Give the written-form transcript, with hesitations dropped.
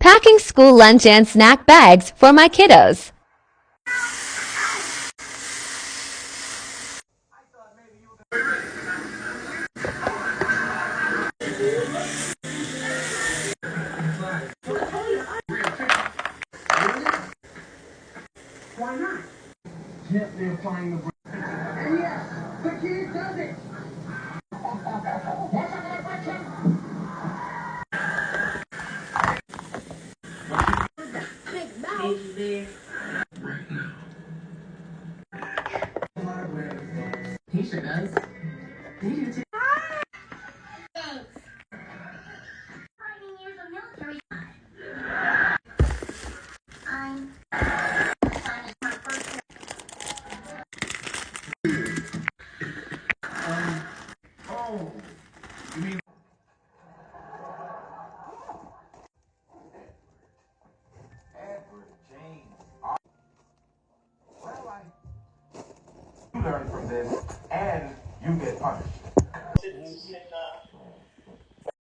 Packing school lunch and snack bags for my kiddos. Why not? Gently applying the brake. And yes, the kid does it. Big mouth. Right now. He sure does. They do too. Thanks. 5 years of military time. Oh, you mean Edward James? Well, you learn from this, and you get punished.